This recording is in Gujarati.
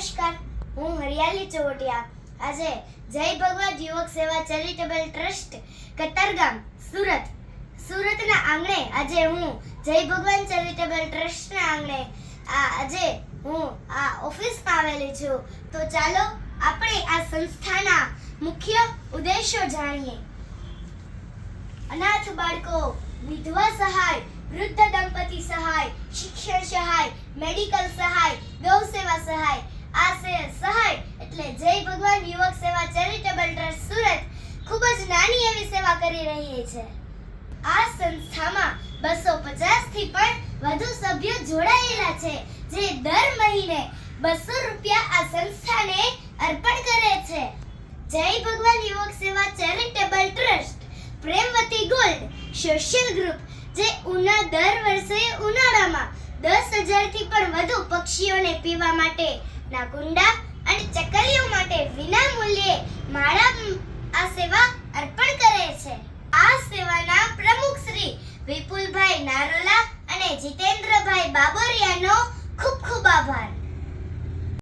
નમસ્કાર, હું હરિયાલી ચોવટિયા. આજે જય ભગવાન યુવક સેવા ચેરિટેબલ ટ્રસ્ટ કતારગામ સુરતના આંગણે આજે હું જય ભગવાન ચેરિટેબલ ટ્રસ્ટના આંગણે આજે હું આ ઓફિસમાં આવેલી છું. તો ચાલો આપણે આ સંસ્થાના મુખ્ય ઉદ્દેશો જાણીએ. અનાથ બાળકો, વિધવા સહાય, વૃદ્ધ દંપતી સહાય, શિક્ષણ સહાય, મેડિકલ સહાય, ગૌ સેવા સહાય. આ સહાય એટલે જય ભગવાન યુવક સેવા ચેરિટેબલ ટ્રસ્ટ સુરત ખૂબ જ નાની એવી સેવા કરી રહી છે. આ સંસ્થામાં 250 થી પણ વધુ સભ્યો જોડાયેલા છે, જે દર મહિને 200 રૂપિયા આ સંસ્થાને અર્પણ કરે છે. જય ભગવાન યુવક સેવા charitable trust Premvati gold social group, જે દર વર્ષે ઉનાળામાં 10,000 થી પણ વધુ પક્ષીઓને પીવા માટે ના કુંડા અને ચકલીઓ માટે વિના મૂલ્યે માળા આ સેવા અર્પણ કરે છે. આ સેવાના પ્રમુખ શ્રી વિપુલભાઈ નારોલા અને જીતેન્દ્રભાઈ બાબરિયાનો ખૂબ ખૂબ આભાર.